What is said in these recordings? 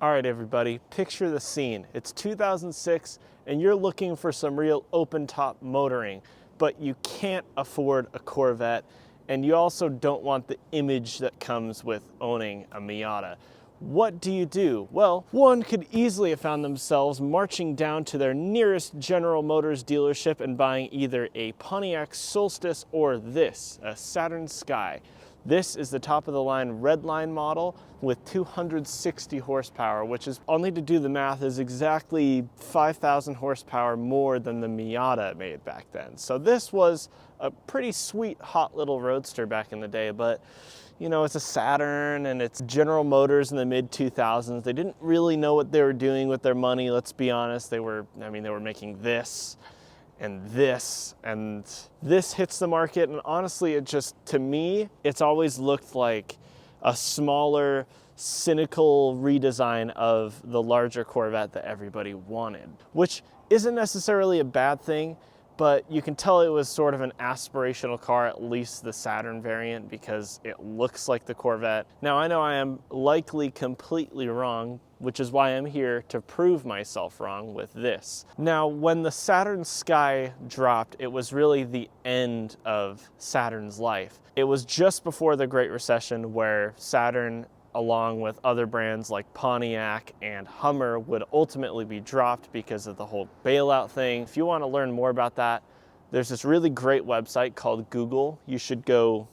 All right, everybody, picture the scene. It's 2006 and you're looking for some real open top motoring, but you can't afford a Corvette and you also don't want the image that comes with owning a Miata. What do you do? Well, one could easily have found themselves marching down to their nearest General Motors dealership and buying either a Pontiac Solstice or this, a Saturn Sky. This is the top of the line Redline model with 260 horsepower, which is, I'll need to do the math, is exactly 5,000 horsepower more than the Miata made back then. So this was a pretty sweet, hot little roadster back in the day, but you know, it's a Saturn and it's General Motors in the mid-2000s. They didn't really know what they were doing with their money, let's be honest. They were making this and this, and this hits the market, and honestly, it just, to me, it's always looked like a smaller, cynical redesign of the larger Corvette that everybody wanted, which isn't necessarily a bad thing, but you can tell it was sort of an aspirational car, at least the Saturn variant, because it looks like the Corvette. Now, I know I am likely completely wrong, which is why I'm here to prove myself wrong with this. Now, when the Saturn Sky dropped, it was really the end of Saturn's life. It was just before the Great Recession where Saturn, along with other brands like Pontiac and Hummer, would ultimately be dropped because of the whole bailout thing. If you want to learn more about that, there's this really great website called Google. You should go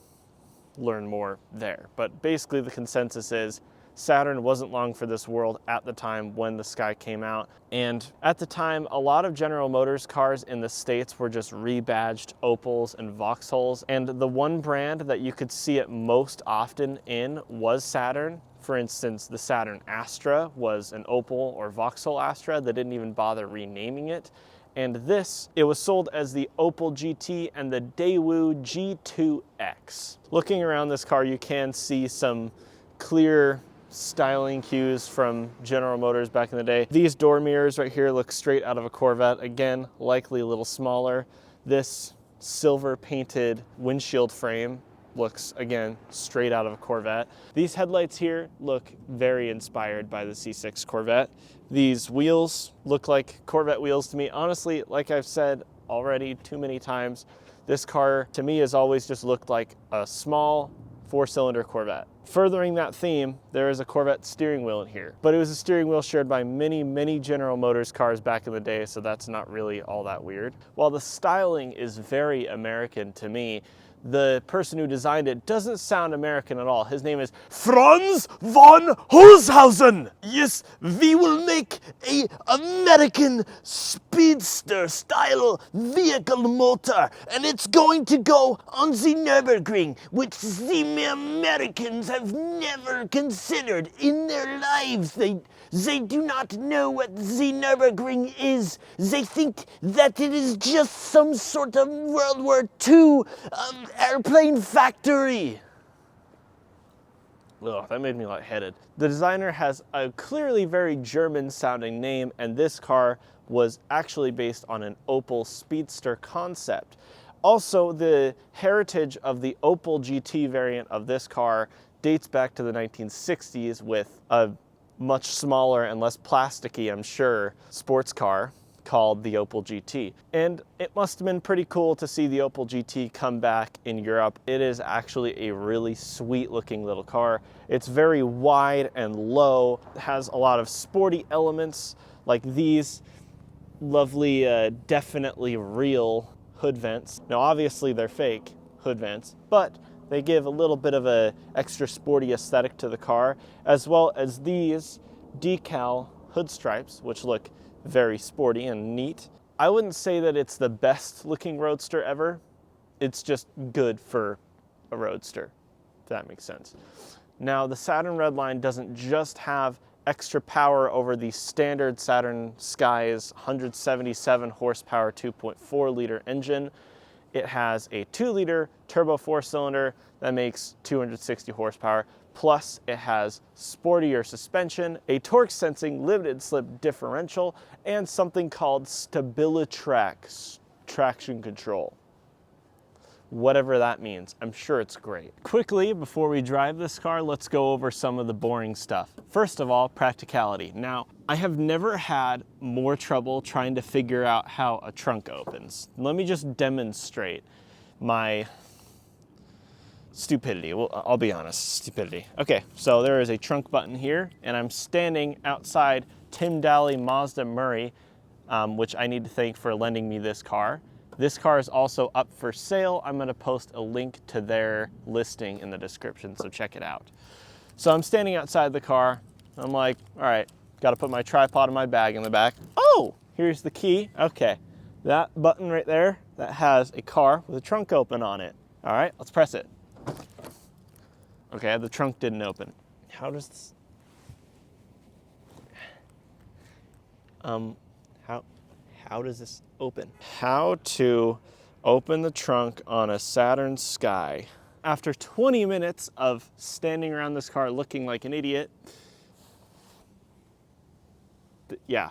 learn more there. But basically the consensus is Saturn wasn't long for this world at the time when the Sky came out. And at the time, a lot of General Motors cars in the States were just rebadged Opals and Vauxhalls. And the one brand that you could see it most often in was Saturn. For instance, the Saturn Astra was an Opal or Vauxhall Astra. They didn't even bother renaming it. And this, it was sold as the Opel GT and the Daewoo G2X. Looking around this car, you can see some clear styling cues from General Motors back in the day. These door mirrors right here look straight out of a Corvette. Again, likely a little smaller. This silver painted windshield frame looks, again, straight out of a Corvette. These headlights here look very inspired by the C6 Corvette. These wheels look like Corvette wheels to me. Honestly, like I've said already too many times, this car to me has always just looked like a small four-cylinder Corvette. Furthering that theme, there is a Corvette steering wheel in here, but it was a steering wheel shared by many General Motors cars back in the day, so that's not really all that weird. While the styling is very American to me, the person who designed it doesn't sound American at all. His name is Franz von Holzhausen. Yes, we will make an American speedster style vehicle motor, and it's going to go on the Nürburgring, which the Americans have never considered in their lives. They do not know what the Nürburgring is. They think that it is just some sort of World War II airplane factory. Ugh, that made me lightheaded. The designer has a clearly very German-sounding name, and this car was actually based on an Opel Speedster concept. Also, the heritage of the Opel GT variant of this car dates back to the 1960s with a much smaller and less plasticky, I'm sure, sports car called the Opel GT. And it must have been pretty cool to see the Opel GT come back in Europe. It is actually a really sweet looking little car. It's very wide and low. It has a lot of sporty elements like these lovely, definitely real hood vents. Now obviously they're fake hood vents, but they give a little bit of a extra sporty aesthetic to the car, as well as these decal hood stripes, which look very sporty and neat. I wouldn't say that it's the best looking Roadster ever. It's just good for a Roadster, if that makes sense. Now, the Saturn Redline doesn't just have extra power over the standard Saturn Sky's 177 horsepower 2.4 liter engine. It has a 2-liter turbo 4-cylinder that makes 260 horsepower, plus it has sportier suspension, a torque-sensing limited-slip differential, and something called StabiliTrak traction control, whatever that means. I'm sure it's great. Quickly, before we drive this car, let's go over some of the boring stuff. First of all, practicality. Now, I have never had more trouble trying to figure out how a trunk opens. Let me just demonstrate my stupidity. Well, I'll be honest, stupidity. Okay, so there is a trunk button here, and I'm standing outside Tim Daly Mazda Murray, which I need to thank for lending me this car. This car is also up for sale. I'm gonna post a link to their listing in the description, so check it out. So I'm standing outside the car. I'm like, all right, gotta put my tripod and my bag in the back. Oh, here's the key. Okay, that button right there, that has a car with a trunk open on it. All right, let's press it. Okay, the trunk didn't open. How does this, how does this open? How to open the trunk on a Saturn Sky. After 20 minutes of standing around this car looking like an idiot, yeah.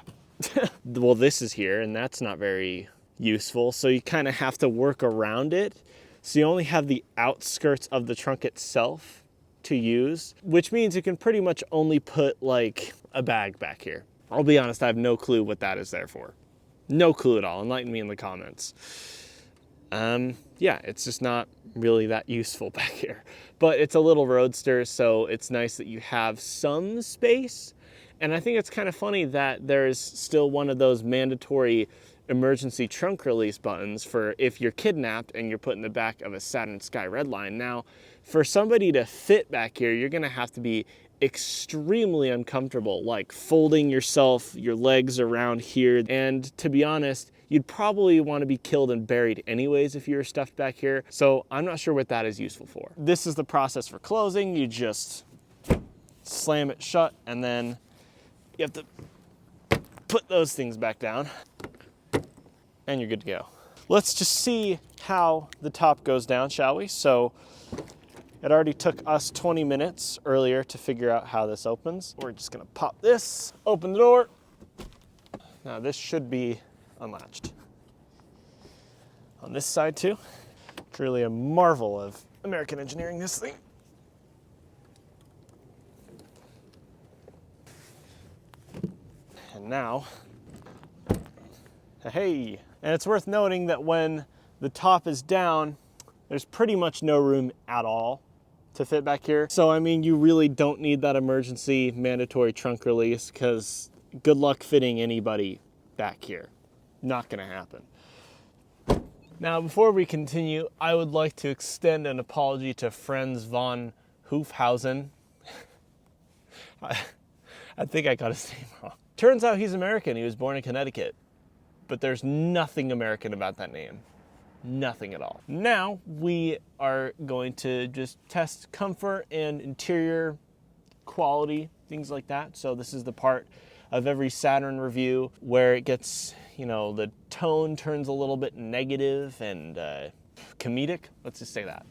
Well, this is here, and that's not very useful, so you kind of have to work around it. So you only have the outskirts of the trunk itself to use, which means you can pretty much only put like a bag back here. I'll be honest, I have no clue what that is there for. No clue at all. Enlighten me in the comments. Yeah, it's just not really that useful back here. But it's a little Roadster, so it's nice that you have some space. And I think it's kind of funny that there's still one of those mandatory emergency trunk release buttons for if you're kidnapped and you're put in the back of a Saturn Sky Redline. Now, for somebody to fit back here, you're gonna have to be extremely uncomfortable, like folding yourself, your legs around here. And to be honest, you'd probably want to be killed and buried anyways if you were stuffed back here. So I'm not sure what that is useful for. This is the process for closing. You just slam it shut, and then you have to put those things back down, and you're good to go. Let's just see how the top goes down, shall we? So it already took us 20 minutes earlier to figure out how this opens. We're just gonna pop this, open the door. Now this should be unlatched. On this side too. Truly a marvel of American engineering, this thing. And now, hey. And it's worth noting that when the top is down, there's pretty much no room at all to fit back here. So, I mean, you really don't need that emergency mandatory trunk release, because good luck fitting anybody back here. Not gonna happen. Now, before we continue, I would like to extend an apology to Franz von Hoofhausen. I think I got his name wrong. Turns out he's American. He was born in Connecticut. But there's nothing American about that name. Nothing at all. Now we are going to just test comfort and interior quality, things like that. So this is the part of every Saturn review where it gets, you know, the tone turns a little bit negative and comedic. Let's just say that.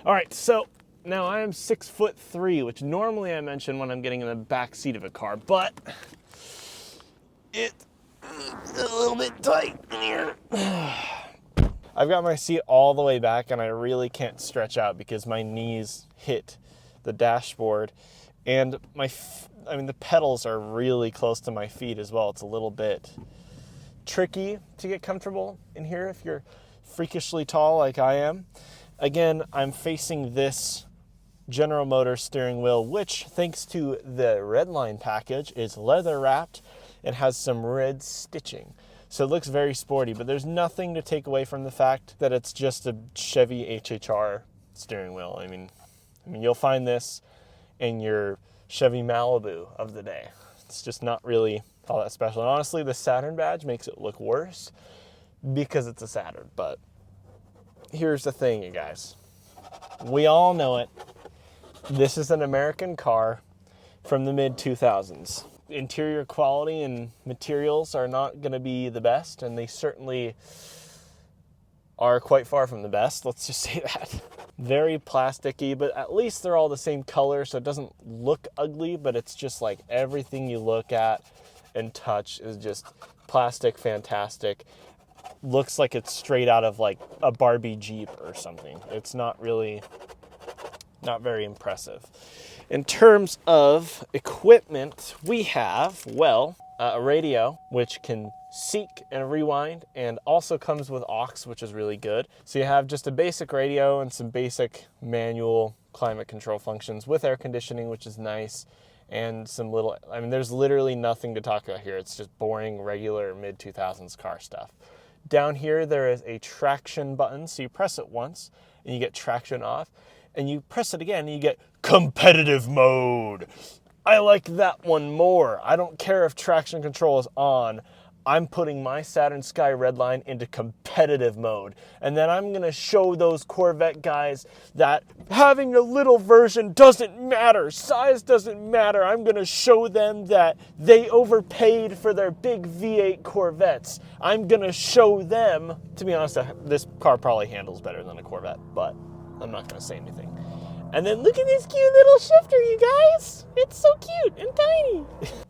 All right, so now I am 6'3", which normally I mention when I'm getting in the back seat of a car, but it's a little bit tight in here. I've got my seat all the way back, and I really can't stretch out because my knees hit the dashboard, and the pedals are really close to my feet as well. It's a little bit tricky to get comfortable in here if you're freakishly tall like I am. Again, I'm facing this General Motors steering wheel, which, thanks to the Redline package, is leather wrapped and has some red stitching. So it looks very sporty, but there's nothing to take away from the fact that it's just a Chevy HHR steering wheel. I mean, you'll find this in your Chevy Malibu of the day. It's just not really all that special. And honestly, the Saturn badge makes it look worse because it's a Saturn. But here's the thing, you guys. We all know it. This is an American car from the mid-2000s. Interior quality and materials are not going to be the best, and they certainly are quite far from the best. Let's just say that. Very plasticky, but at least they're all the same color, so it doesn't look ugly, but it's just like everything you look at and touch is just plastic fantastic. looks like it's straight out of like a Barbie Jeep or something. It's not very impressive. In terms of equipment, we have, well, a radio, which can seek and rewind, and also comes with aux, which is really good. So you have just a basic radio and some basic manual climate control functions with air conditioning, which is nice, and some little, I mean, there's literally nothing to talk about here. It's just boring, regular mid-2000s car stuff. Down here, there is a traction button, so you press it once, and you get traction off, and you press it again, and you get competitive mode. I like that one more. I don't care if traction control is on. I'm putting my Saturn Sky Redline into competitive mode. And then I'm gonna show those Corvette guys that having a little version doesn't matter. Size doesn't matter. I'm gonna show them that they overpaid for their big V8 Corvettes. I'm gonna show them, to be honest, this car probably handles better than a Corvette, but I'm not gonna say anything. And then look at this cute little shifter, you guys. It's so cute and tiny.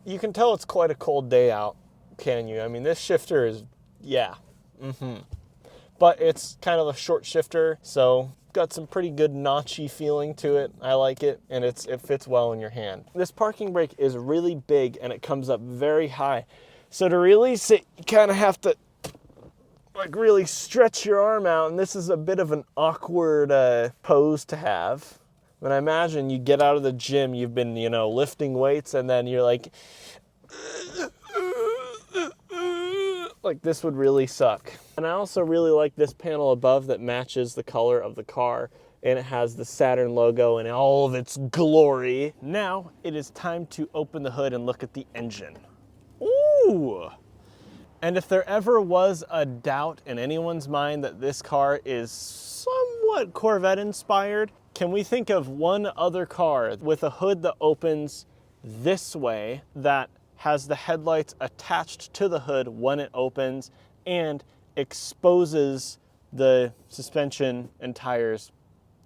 You can tell it's quite a cold day out, can you? I mean, this shifter is, yeah. But it's kind of a short shifter, so got some pretty good notchy feeling to it. I like it, and it fits well in your hand. This parking brake is really big, and it comes up very high. So to release it, you kind of have to like really stretch your arm out, and this is a bit of an awkward pose to have. When I imagine you get out of the gym, you've been, you know, lifting weights, and then you're like this would really suck. And I also really like this panel above that matches the color of the car, and it has the Saturn logo in all of its glory. Now it is time to open the hood and look at the engine. Ooh! And if there ever was a doubt in anyone's mind that this car is somewhat Corvette inspired, can we think of one other car with a hood that opens this way, that has the headlights attached to the hood when it opens and exposes the suspension and tires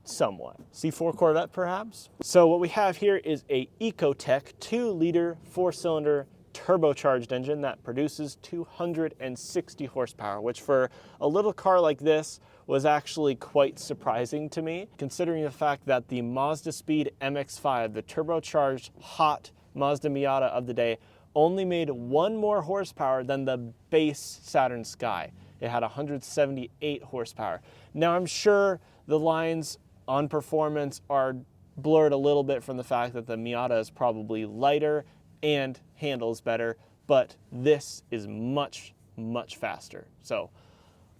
somewhat? C4 Corvette, perhaps? So what we have here is a Ecotec 2-liter 4-cylinder turbocharged engine that produces 260 horsepower, which for a little car like this was actually quite surprising to me, considering the fact that the Mazda Speed MX-5, the turbocharged hot Mazda Miata of the day, only made 1 more horsepower than the base Saturn Sky. It had 178 horsepower. Now I'm sure the lines on performance are blurred a little bit from the fact that the Miata is probably lighter and handles better, but this is much, much faster. So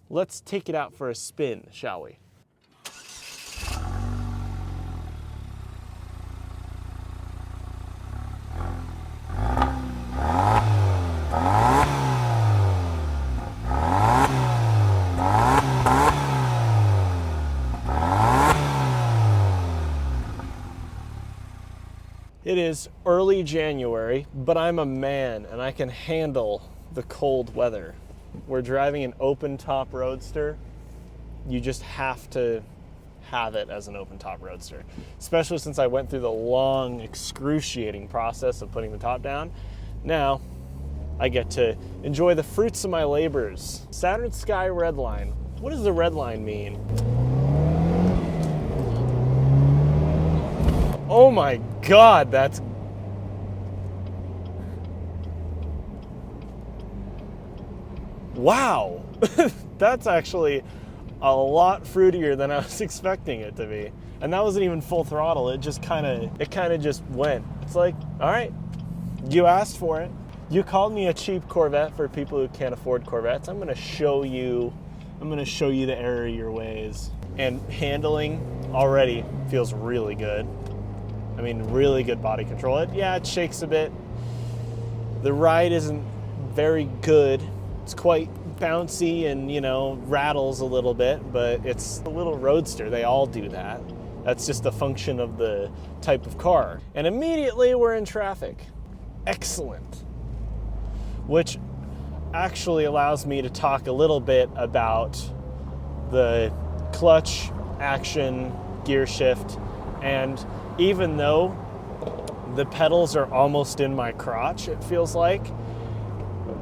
let's take it out for a spin, shall we? It is early January, but I'm a man and I can handle the cold weather. We're driving an open-top Roadster. You just have to have it as an open-top Roadster, especially since I went through the long, excruciating process of putting the top down. Now, I get to enjoy the fruits of my labors. Saturn Sky Redline. What does the red line mean? Oh my God, that's... Wow, that's actually a lot fruitier than I was expecting it to be. And that wasn't even full throttle, it kind of just went. It's like, all right, you asked for it. You called me a cheap Corvette for people who can't afford Corvettes. I'm gonna show you the error of your ways. And handling already feels really good. I mean, really good body control. It shakes a bit. The ride isn't very good. It's quite bouncy and, you know, rattles a little bit, but it's a little Roadster. They all do that. That's just a function of the type of car. And immediately we're in traffic. Excellent. Which actually allows me to talk a little bit about the clutch, action, gear shift, and even though the pedals are almost in my crotch, it feels like,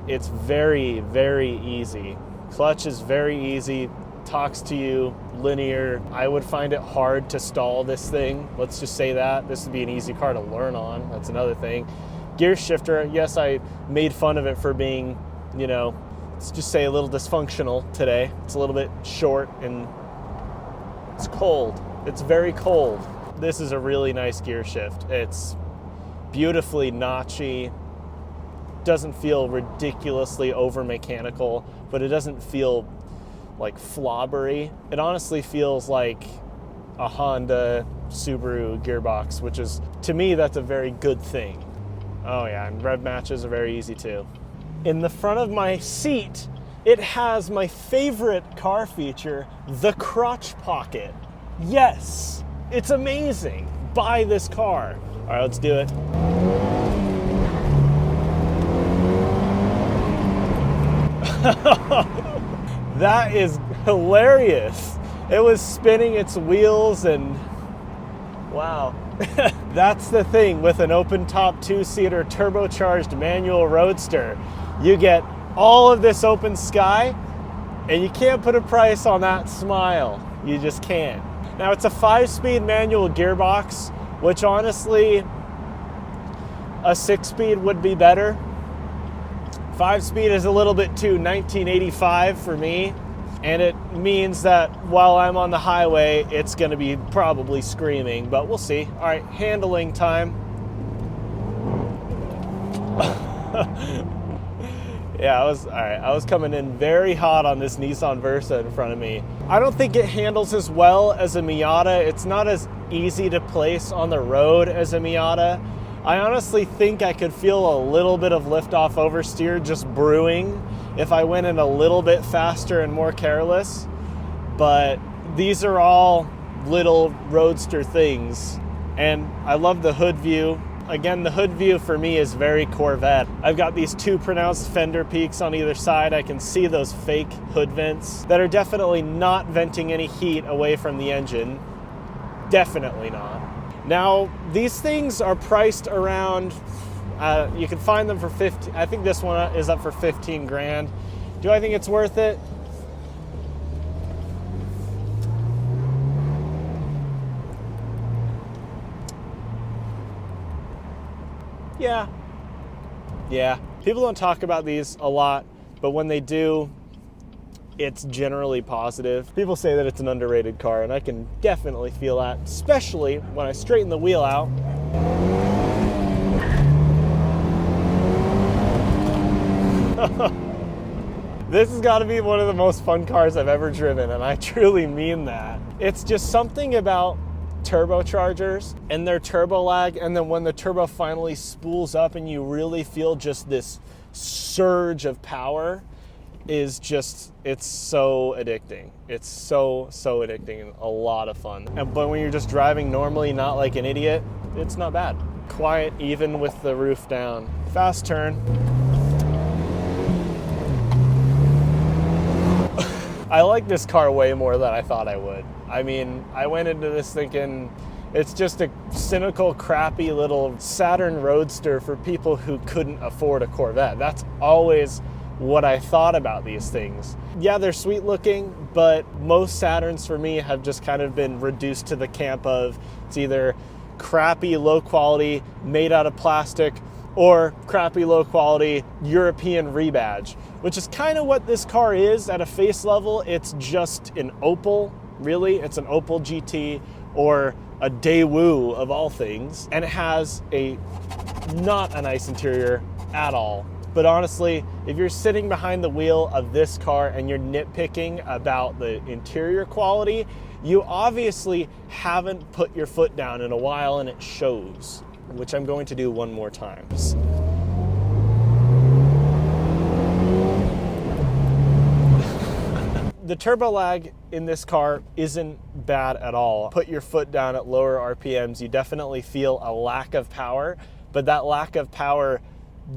it's very, very easy Clutch is very easy, talks to you, linear. I would find it hard to stall this thing. Let's just say that. This would be an easy car to learn on. That's another thing. Gear shifter, yes, I made fun of it for being, you know, let's just say a little dysfunctional today. It's a little bit short and it's cold. It's very cold. This is a really nice gear shift. It's beautifully notchy. Doesn't feel ridiculously over mechanical, but it doesn't feel like flobbery. It honestly feels like a Honda Subaru gearbox, which is, to me, that's a very good thing. Oh yeah, and rev matches are very easy too. In the front of my seat, it has my favorite car feature, the crotch pocket. Yes, it's amazing. Buy this car. All right, let's do it. That is hilarious. It was spinning its wheels and wow. That's the thing with an open top 2-seater turbocharged manual Roadster. You get all of this open sky and you can't put a price on that smile. You just can't. Now it's a 5-speed manual gearbox, which honestly, a 6-speed would be better. 5-speed is a little bit too 1985 for me. And it means that while I'm on the highway, it's gonna be probably screaming, but we'll see. All right, handling time. Yeah, I was coming in very hot on this Nissan Versa in front of me. I don't think it handles as well as a Miata. It's not as easy to place on the road as a Miata. I honestly think I could feel a little bit of liftoff oversteer just brewing if I went in a little bit faster and more careless, but these are all little Roadster things. And I love the hood view. Again, the hood view for me is very Corvette. I've got these 2 pronounced fender peaks on either side. I can see those fake hood vents that are definitely not venting any heat away from the engine. Definitely not. Now, these things are priced around, you can find them for 50. I think this one is up for 15 grand. Do I think it's worth it? Yeah. Yeah. People don't talk about these a lot, but when they do, it's generally positive. People say that it's an underrated car, and I can definitely feel that, especially when I straighten the wheel out. This has got to be one of the most fun cars I've ever driven, and I truly mean that. It's just something about turbochargers and their turbo lag, and then when the turbo finally spools up and you really feel just this surge of power, is just, it's so addicting. It's so addicting and a lot of fun. But when you're just driving normally, not like an idiot, it's not bad. Quiet, even with the roof down. Fast turn. I like this car way more than I thought I would. I mean, I went into this thinking it's just a cynical, crappy little Saturn Roadster for people who couldn't afford a Corvette. That's always what I thought about these things. Yeah, they're sweet looking, but most Saturns for me have just kind of been reduced to the camp of it's either crappy, low quality, made out of plastic, or crappy, low quality European rebadge, which is kind of what this car is at a face level. It's just an Opel, really. It's an Opel GT or a Daewoo of all things, and it has not a nice interior at all. But honestly, if you're sitting behind the wheel of this car and you're nitpicking about the interior quality, you obviously haven't put your foot down in a while, and it shows, which I'm going to do one more time. The turbo lag in this car isn't bad at all. Put your foot down at lower RPMs, you definitely feel a lack of power, but that lack of power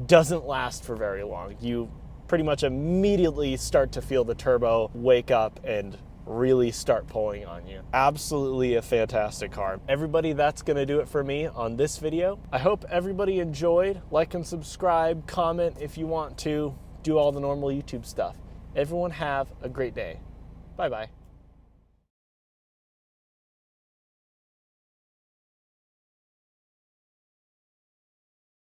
doesn't last for very long. You pretty much immediately start to feel the turbo wake up and really start pulling on you. Absolutely a fantastic car. Everybody, that's gonna do it for me on this video. I hope everybody enjoyed. Like and subscribe, comment if you want to, do all the normal YouTube stuff. Everyone have a great day. Bye-bye.